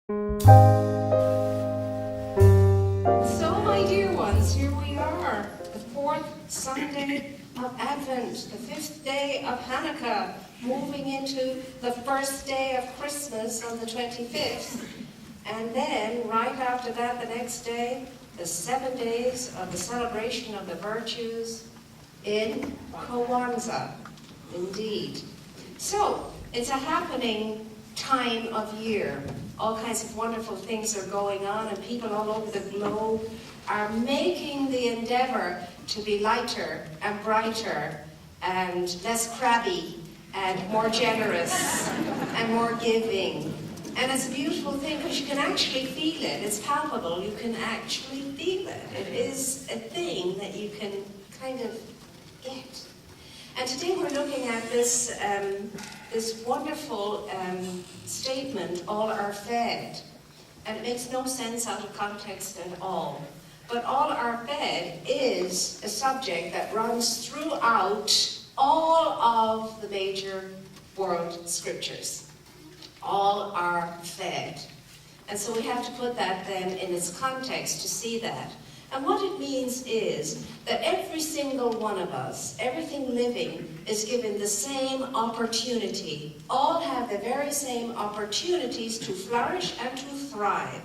So, my dear ones, here we are, the fourth Sunday of Advent, the fifth day of Hanukkah, moving into the first day of Christmas on the 25th. And then, right after that, the next day, the 7 days of the celebration of the virtues in Kwanzaa, indeed. So, it's a happening time of year. All kinds of wonderful things are going on, and people all over the globe are making the endeavor to be lighter and brighter and less crabby and more generous and more giving. And it's a beautiful thing because you can actually feel it. It's palpable. You can actually feel it. It is a thing that you can kind of get. And today we're looking at this wonderful statement, all are fed. And it makes no sense out of context at all. But all are fed is a subject that runs throughout all of the major world scriptures. All are fed. And so we have to put that then in its context to see that. And what it means is that every single one of us, everything living, is given the same opportunity. All have the very same opportunities to flourish and to thrive.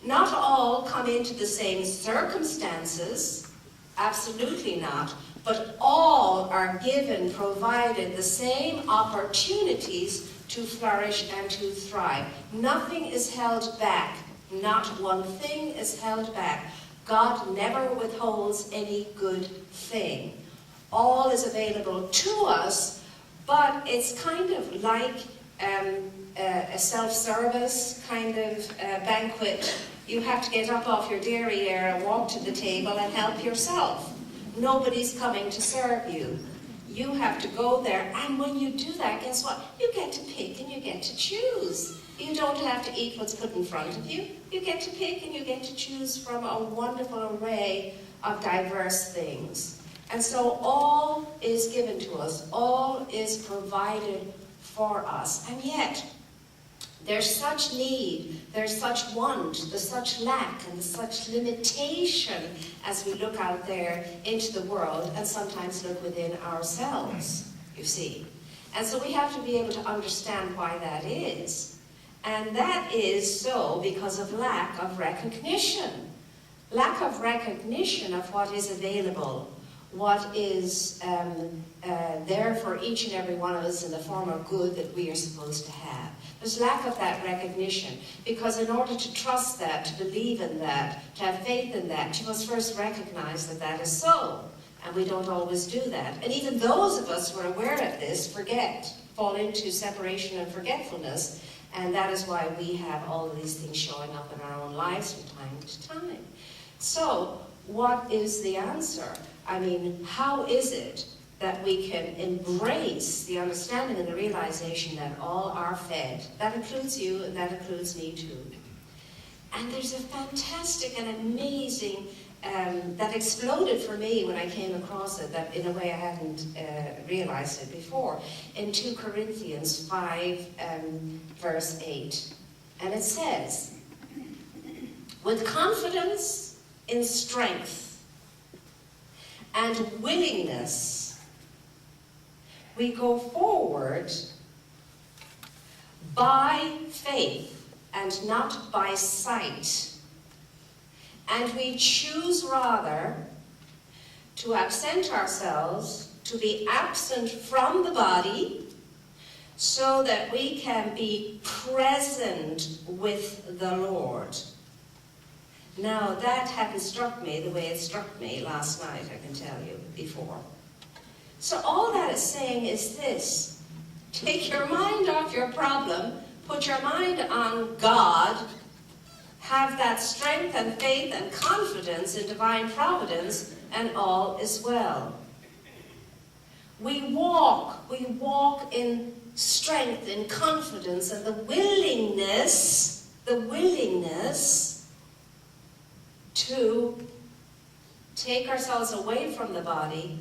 Not all come into the same circumstances, absolutely not, but all are given, provided the same opportunities to flourish and to thrive. Nothing is held back. Not one thing is held back. God never withholds any good thing. All is available to us, but it's kind of like a self-service kind of banquet. You have to get up off your derriere and walk to the table and help yourself. Nobody's coming to serve you. You have to go there, and when you do that, guess what? You get to pick and you get to choose. You don't have to eat what's put in front of you. You get to pick and you get to choose from a wonderful array of diverse things. And so all is given to us. All is provided for us. And yet, there's such need, there's such want, there's such lack, and there's such limitation as we look out there into the world and sometimes look within ourselves, you see. And so we have to be able to understand why that is. And that is so because of lack of recognition. Lack of recognition of what is available, what is there for each and every one of us in the form of good that we are supposed to have. There's lack of that recognition, because in order to trust that, to believe in that, to have faith in that, you must first recognize that that is so. And we don't always do that. And even those of us who are aware of this fall into separation and forgetfulness. And that is why we have all of these things showing up in our own lives from time to time. So, what is the answer? I mean, how is it that we can embrace the understanding and the realization that all are fed? That includes you, and that includes me too. And there's a fantastic and amazing that exploded for me when I came across it, that in a way I hadn't realized it before, in 2 Corinthians 5, verse 8. And it says, with confidence in strength and willingness, we go forward by faith and not by sight. And we choose rather to absent ourselves, to be absent from the body, so that we can be present with the Lord. Now, that hadn't struck me the way it struck me last night, I can tell you, before. So all that is saying is this: take your mind off your problem, put your mind on God, have that strength and faith and confidence in divine providence, and all is well. We walk in strength, in confidence, and the willingness to take ourselves away from the body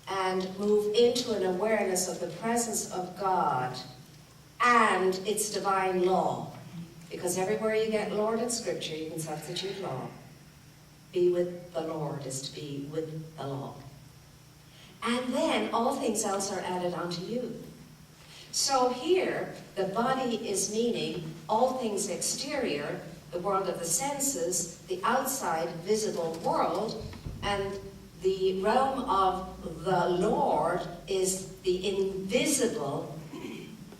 and move into an awareness of the presence of God and its divine law. Because everywhere you get Lord in Scripture, you can substitute law. Be with the Lord is to be with the law. And then all things else are added unto you. So here, the body is meaning all things exterior, the world of the senses, the outside visible world, and the realm of the Lord is the invisible,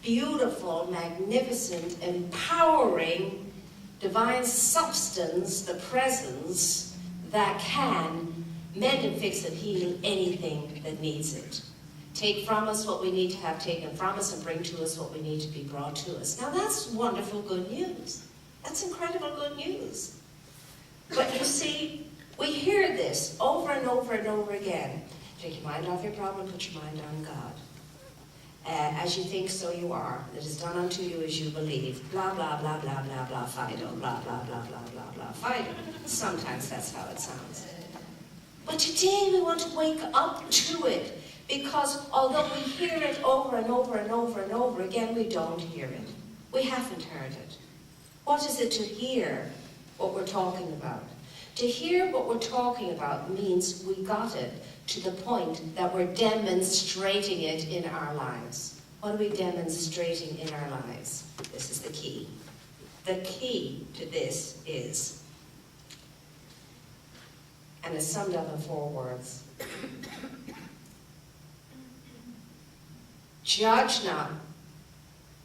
beautiful, magnificent, empowering, divine substance, the presence that can mend and fix and heal anything that needs it. Take from us what we need to have taken from us and bring to us what we need to be brought to us. Now that's wonderful good news. That's incredible good news. But you see, we hear this over and over and over again. Take your mind off your problem, put your mind on God. As you think, so you are. It is done unto you as you believe. Blah, blah, blah, blah, blah, blah, Fido. Blah, blah, blah, blah, blah, blah, Fido. Sometimes that's how it sounds. But today we want to wake up to it. Because although we hear it over and over and over and over again, we don't hear it. We haven't heard it. What is it to hear what we're talking about? To hear what we're talking about means we got it to the point that we're demonstrating it in our lives. What are we demonstrating in our lives? This is the key. The key to this is, and it's summed up in 4 words. Judge not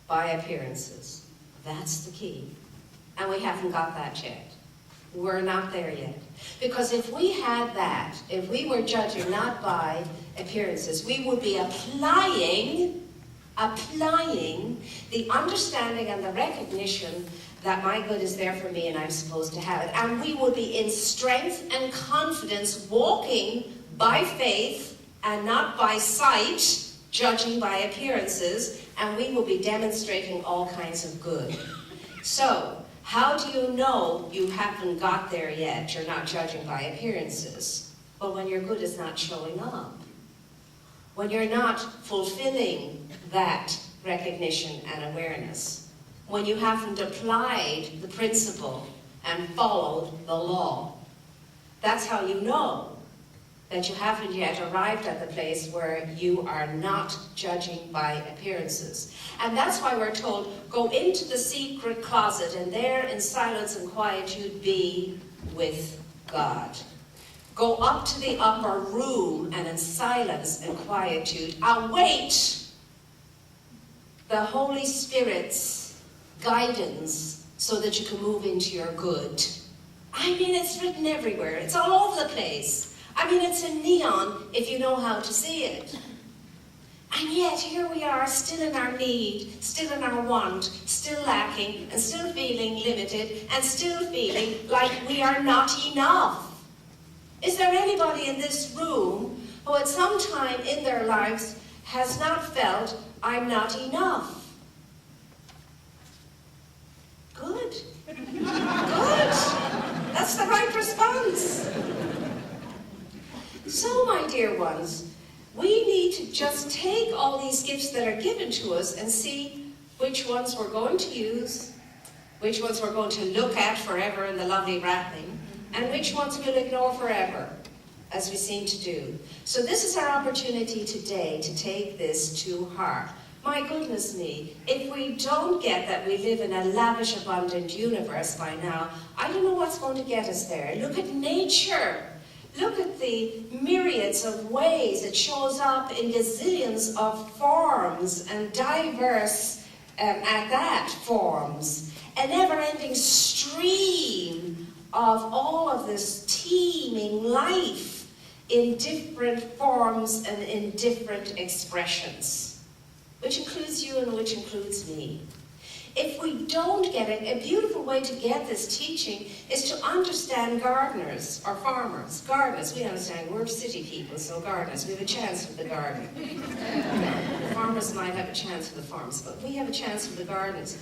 by appearances. That's the key. And we haven't got that yet. We're not there yet. Because if we had that, if we were judging not by appearances, we would be applying the understanding and the recognition that my good is there for me and I'm supposed to have it. And we would be in strength and confidence, walking by faith and not by sight, judging by appearances, and we will be demonstrating all kinds of good. So, how do you know you haven't got there yet? You're not judging by appearances. Well, when your good is not showing up. When you're not fulfilling that recognition and awareness. When you haven't applied the principle and followed the law. That's how you know that you haven't yet arrived at the place where you are not judging by appearances. And that's why we're told, go into the secret closet and there in silence and quietude be with God. Go up to the upper room and in silence and quietude await the Holy Spirit's guidance so that you can move into your good. I mean, it's written everywhere. It's all over the place. I mean, it's in neon if you know how to see it. And yet, here we are, still in our need, still in our want, still lacking, and still feeling limited, and still feeling like we are not enough. Is there anybody in this room who at some time in their lives has not felt, I'm not enough? Good. Good. That's the right response. So, my dear ones, we need to just take all these gifts that are given to us and see which ones we're going to use, which ones we're going to look at forever in the lovely wrapping, and which ones we'll ignore forever, as we seem to do. So this is our opportunity today to take this to heart. My goodness me, if we don't get that we live in a lavish, abundant universe by now, I don't know what's going to get us there. Look at nature. Look at the myriads of ways it shows up in gazillions of forms and diverse, at that, forms. A never-ending stream of all of this teeming life in different forms and in different expressions, which includes you and which includes me. If we don't get it, a beautiful way to get this teaching is to understand gardeners or farmers. Gardeners, we understand, we're city people, so gardeners, we have a chance with the garden. The farmers might have a chance with the farms, but we have a chance with the gardens.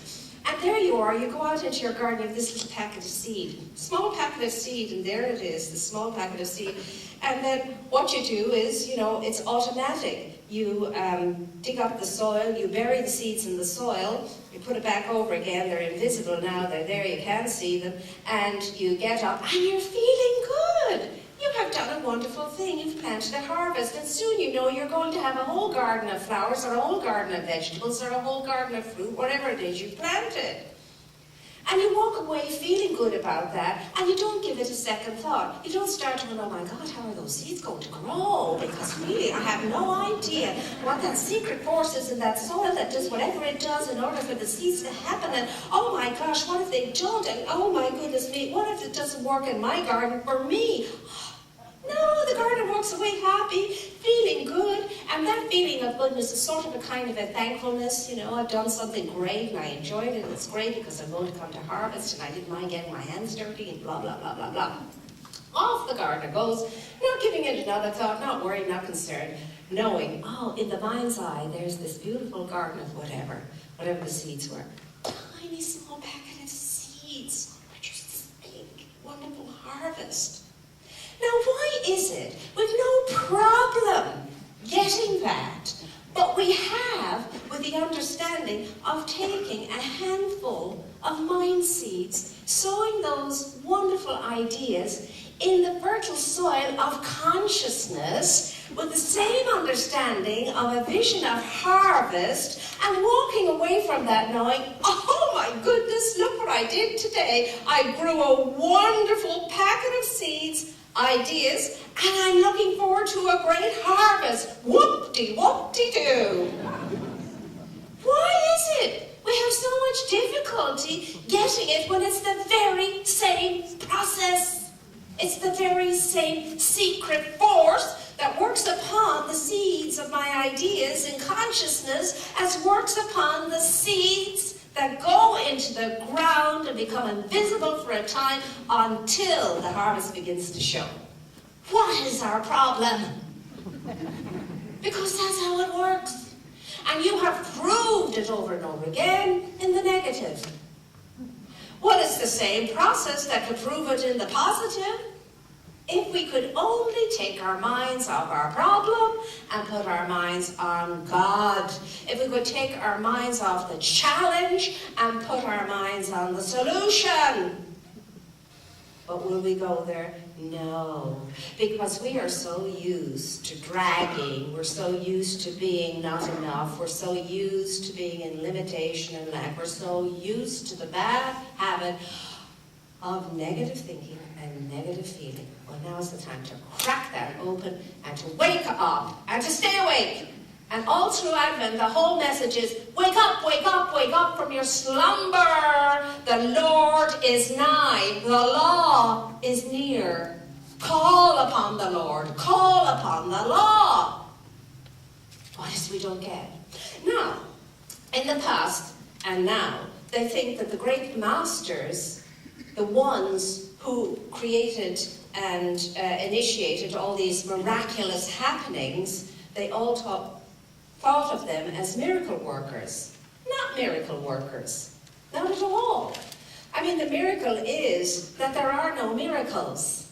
And there you are, you go out into your garden, you have this little packet of seed. Small packet of seed, and there it is, the small packet of seed. And then what you do is, it's automatic. You dig up the soil, you bury the seeds in the soil, you put it back over again, they're invisible now, they're there, you can't see them, and you get up and you're feeling good. You have done a wonderful thing. You've planted a harvest, and soon you're going to have a whole garden of flowers, or a whole garden of vegetables, or a whole garden of fruit, whatever it is you've planted. And you walk away feeling good about that, and you don't give it a second thought. You don't start to go, oh my God, how are those seeds going to grow? Because really, I have no idea what that secret force is in that soil that does whatever it does in order for the seeds to happen. And oh my gosh, what if they don't? And oh my goodness me, what if it doesn't work in my garden for me? No, the gardener walks away happy, feeling good, and that feeling of goodness is sort of a kind of a thankfulness. I've done something great and I enjoyed it, and it's great because I'm going to come to harvest and I didn't mind getting my hands dirty and blah, blah, blah, blah, blah. Off the gardener goes, not giving it another thought, not worried, not concerned, knowing, in the mind's eye, there's this beautiful garden of whatever the seeds were. Tiny small packet of seeds, which is this big, wonderful harvest. Now, why is it we've no problem getting that, but we have with the understanding of taking a handful of mind seeds, sowing those wonderful ideas in the fertile soil of consciousness with the same understanding of a vision of harvest, and walking away from that knowing, oh my goodness, look what I did today. I grew a wonderful packet of seeds, ideas, and I'm looking forward to a great harvest. Whoop-de-whoop-de-doo. Why is it we have so much difficulty getting it when it's the very same process? It's the very same secret force that works upon the seeds of my ideas in consciousness as works upon the seeds that go into the ground and become invisible for a time until the harvest begins to show. What is our problem? Because that's how it works. And you have proved it over and over again in the negative. Well, it's the same process that could prove it in the positive. If we could only take our minds off our problem and put our minds on God. If we could take our minds off the challenge and put our minds on the solution. But will we go there? No. Because we are so used to dragging. We're so used to being not enough. We're so used to being in limitation and lack. We're so used to the bad habit of negative thinking and negative feeling. Well, now's the time to crack that open and to wake up and to stay awake. And all through Advent, the whole message is, wake up, wake up, wake up from your slumber. The Lord is nigh. The law is near. Call upon the Lord. Call upon the law. What is we don't get? Now, in the past and now, they think that the great masters, the ones who created and initiated all these miraculous happenings, they all thought of them as miracle workers. Not miracle workers. Not at all. I mean, the miracle is that there are no miracles.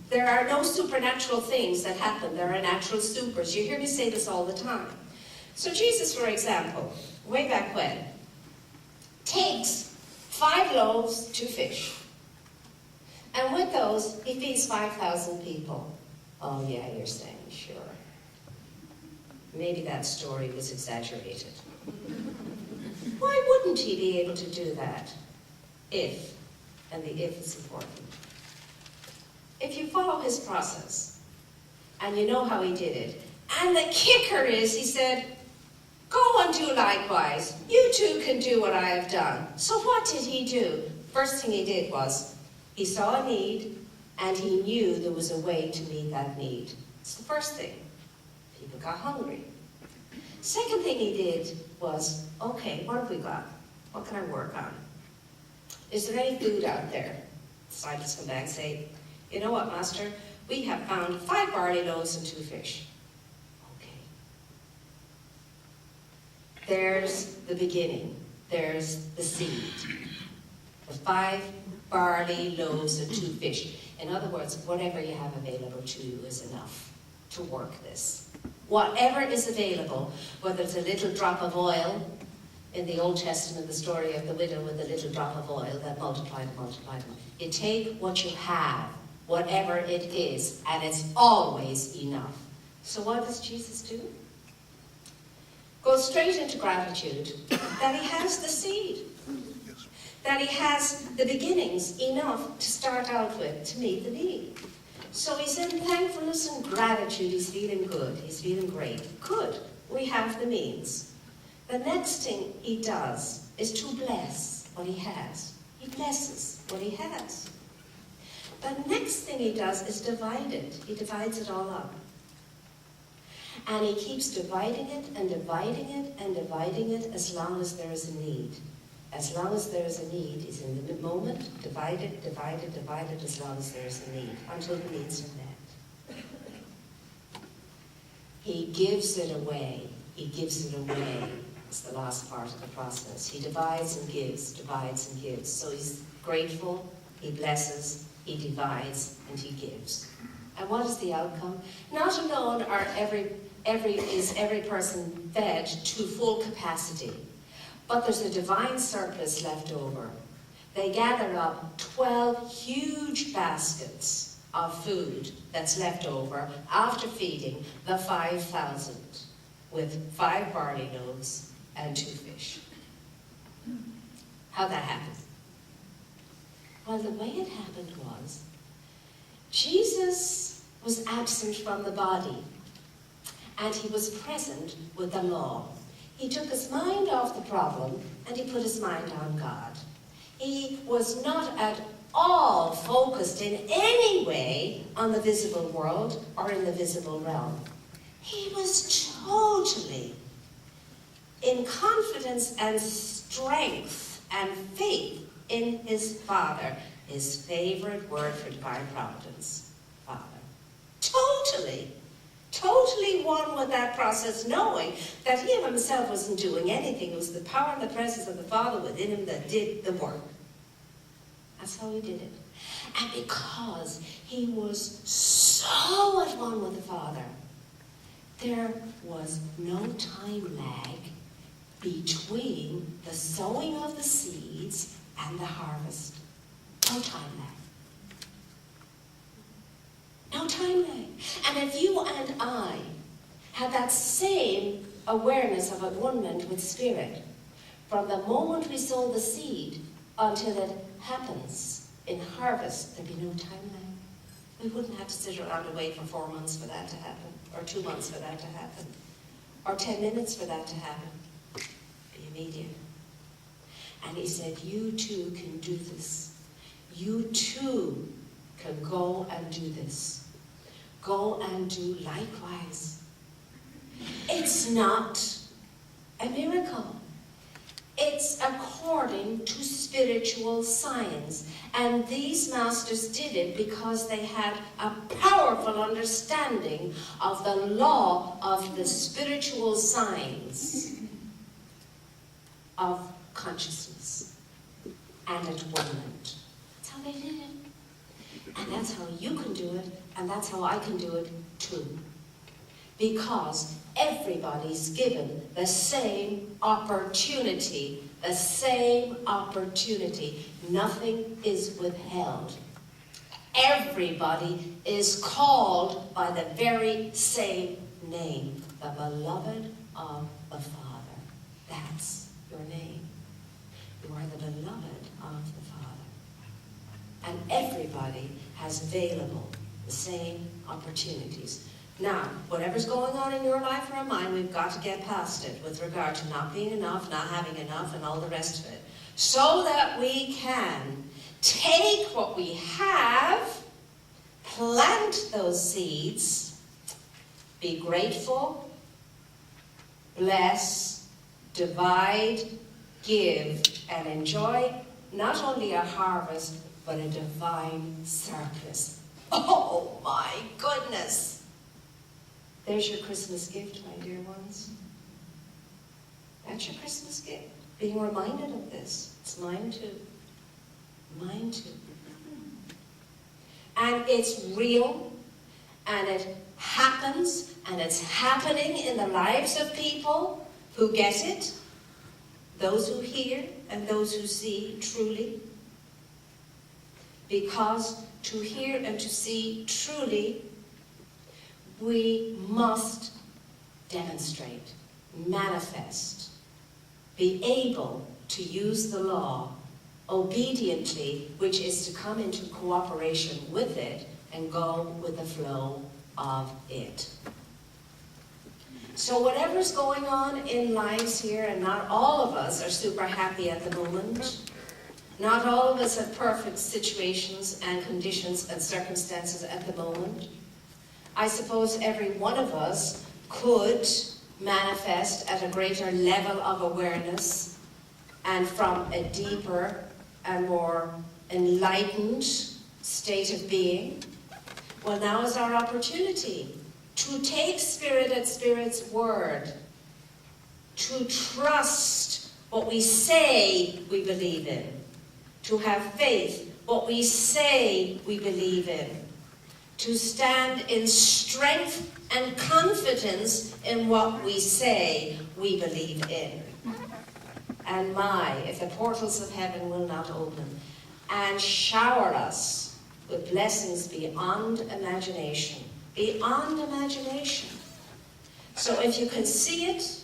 There are no supernatural things that happen. There are natural supers. You hear me say this all the time. So Jesus, for example, way back when, takes 5 loaves, 2 fish. And with those, he feeds 5,000 people. Oh yeah, you're saying, sure. Maybe that story was exaggerated. Why wouldn't he be able to do that? If, and the if is important. If you follow his process, and you know how he did it, and the kicker is, he said, go and do likewise. You too can do what I have done. So what did he do? First thing he did was, he saw a need, and he knew there was a way to meet that need. It's the first thing. People got hungry. Second thing he did was, okay, what have we got? What can I work on? Is there any food out there? The scientists come back and say, you know what, Master? We have found 5 barley loaves and 2 fish. Okay. There's the beginning. there's the seed. The 5 barley loaves and 2 fish. In other words, whatever you have available to you is enough to work this. Whatever is available, whether it's a little drop of oil, in the Old Testament, the story of the widow with a little drop of oil that multiplied. You take what you have, whatever it is, and it's always enough. So what does Jesus do? Go straight into gratitude that he has the seed. That he has the beginnings enough to start out with to meet the need. So he's in thankfulness and gratitude. He's feeling good. He's feeling great. Good. We have the means. The next thing he does is to bless what he has. He blesses what he has. The next thing he does is divide it. He divides it all up. And he keeps dividing it and dividing it and dividing it as long as there is a need. As long as there is a need, he's in the moment, divide it as long as there is a need, until the needs are met. He gives it away. He gives it away. It's the last part of the process. He divides and gives, divides and gives. So he's grateful, he blesses, he divides, and he gives. And what is the outcome? Not alone are every person fed to full capacity, but there's a divine surplus left over. They gathered up 12 huge baskets of food that's left over after feeding the 5,000 with 5 barley loaves and 2 fish. How'd that happen? Well, the way it happened was Jesus was absent from the body, and he was present with the law. He took his mind off the problem, and he put his mind on God. He was not at all focused in any way on the visible world or in the visible realm. He was totally in confidence and strength and faith in his Father. His favorite word for divine providence, Father. Totally one with that process, knowing that he himself wasn't doing anything. It was the power and the presence of the Father within him that did the work. That's how he did it. And because he was so at one with the Father, there was no time lag between the sowing of the seeds and the harvest. No time lag. No time lag. And if you and I had that same awareness of attunement with Spirit, from the moment we sow the seed until it happens in harvest, there'd be no time lag. We wouldn't have to sit around and wait for 4 months for that to happen, or 2 months for that to happen, or 10 minutes for that to happen. It'd be immediate. And he said, you too can do this. You too can go and do this. Go and do likewise. It's not a miracle. It's according to spiritual science. And these masters did it because they had a powerful understanding of the law of the spiritual signs of consciousness and attunement. That's how they did it. And that's how you can do it, and that's how I can do it too. Because everybody's given the same opportunity, the same opportunity. Nothing is withheld. Everybody is called by the very same name, the beloved of the Father. That's your name. You are the beloved of the Father. And everybody has available the same opportunities. Now, whatever's going on in your life or in mine, we've got to get past it with regard to not being enough, not having enough, and all the rest of it. So that we can take what we have, plant those seeds, be grateful, bless, divide, give, and enjoy not only a harvest, but a divine surplus. Oh my goodness! There's your Christmas gift, my dear ones. That's your Christmas gift. being reminded of this. It's mine too. Mine too. And it's real, and it happens, and it's happening in the lives of people who get it, those who hear and those who see truly. Because to hear and to see truly, we must demonstrate, manifest, be able to use the law obediently, which is to come into cooperation with it and go with the flow of it. So whatever's going on in lives here, and not all of us are super happy at the moment, not all of us have perfect situations and conditions and circumstances at the moment. I suppose every one of us could manifest at a greater level of awareness and from a deeper and more enlightened state of being. Well, now is our opportunity to take Spirit at Spirit's word, to trust what we say we believe in, to have faith, what we say we believe in, to stand in strength and confidence in what we say we believe in. And if the portals of heaven will not open and shower us with blessings beyond imagination, beyond imagination. So if you can see it,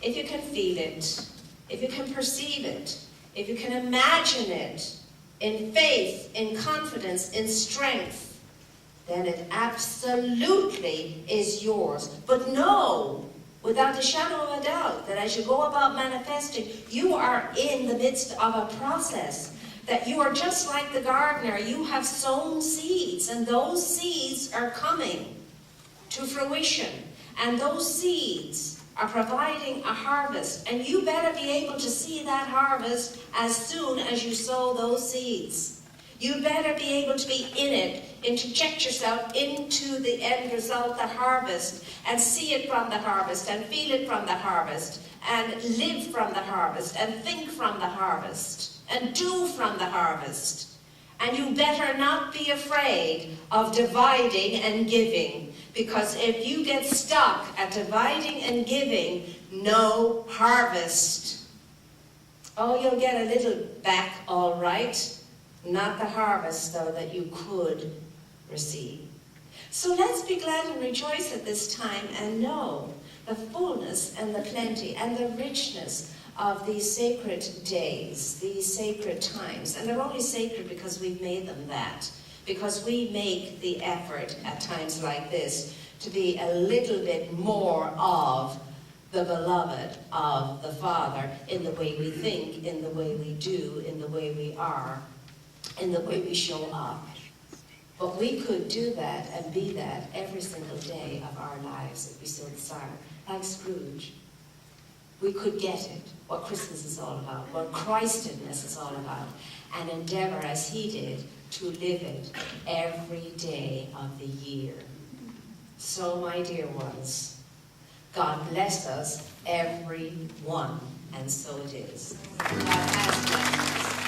if you can feel it, if you can perceive it, if you can imagine it in faith, in confidence, in strength, then it absolutely is yours. But know, without a shadow of a doubt, that as you go about manifesting, you are in the midst of a process. That you are just like the gardener. You have sown seeds, and those seeds are coming to fruition. And those seeds are providing a harvest. And you better be able to see that harvest as soon as you sow those seeds. You better be able to be in it, interject yourself into the end result, the harvest, and see it from the harvest, and feel it from the harvest, and live from the harvest, and think from the harvest, and do from the harvest. And you better not be afraid of dividing and giving, because if you get stuck at dividing and giving, no harvest. Oh, you'll get a little back, all right. Not the harvest, though, that you could receive. So let's be glad and rejoice at this time and know the fullness and the plenty and the richness of these sacred days, these sacred times. And they're only sacred because we've made them that. Because we make the effort at times like this to be a little bit more of the beloved of the Father in the way we think, in the way we do, in the way we are, in the way we show up. But we could do that and be that every single day of our lives if we so desire. Like Scrooge. We could get it, what Christmas is all about, what Christedness is all about, and endeavor as he did to live it every day of the year. So, my dear ones, God bless us, every one, and so it is. God has blessed us.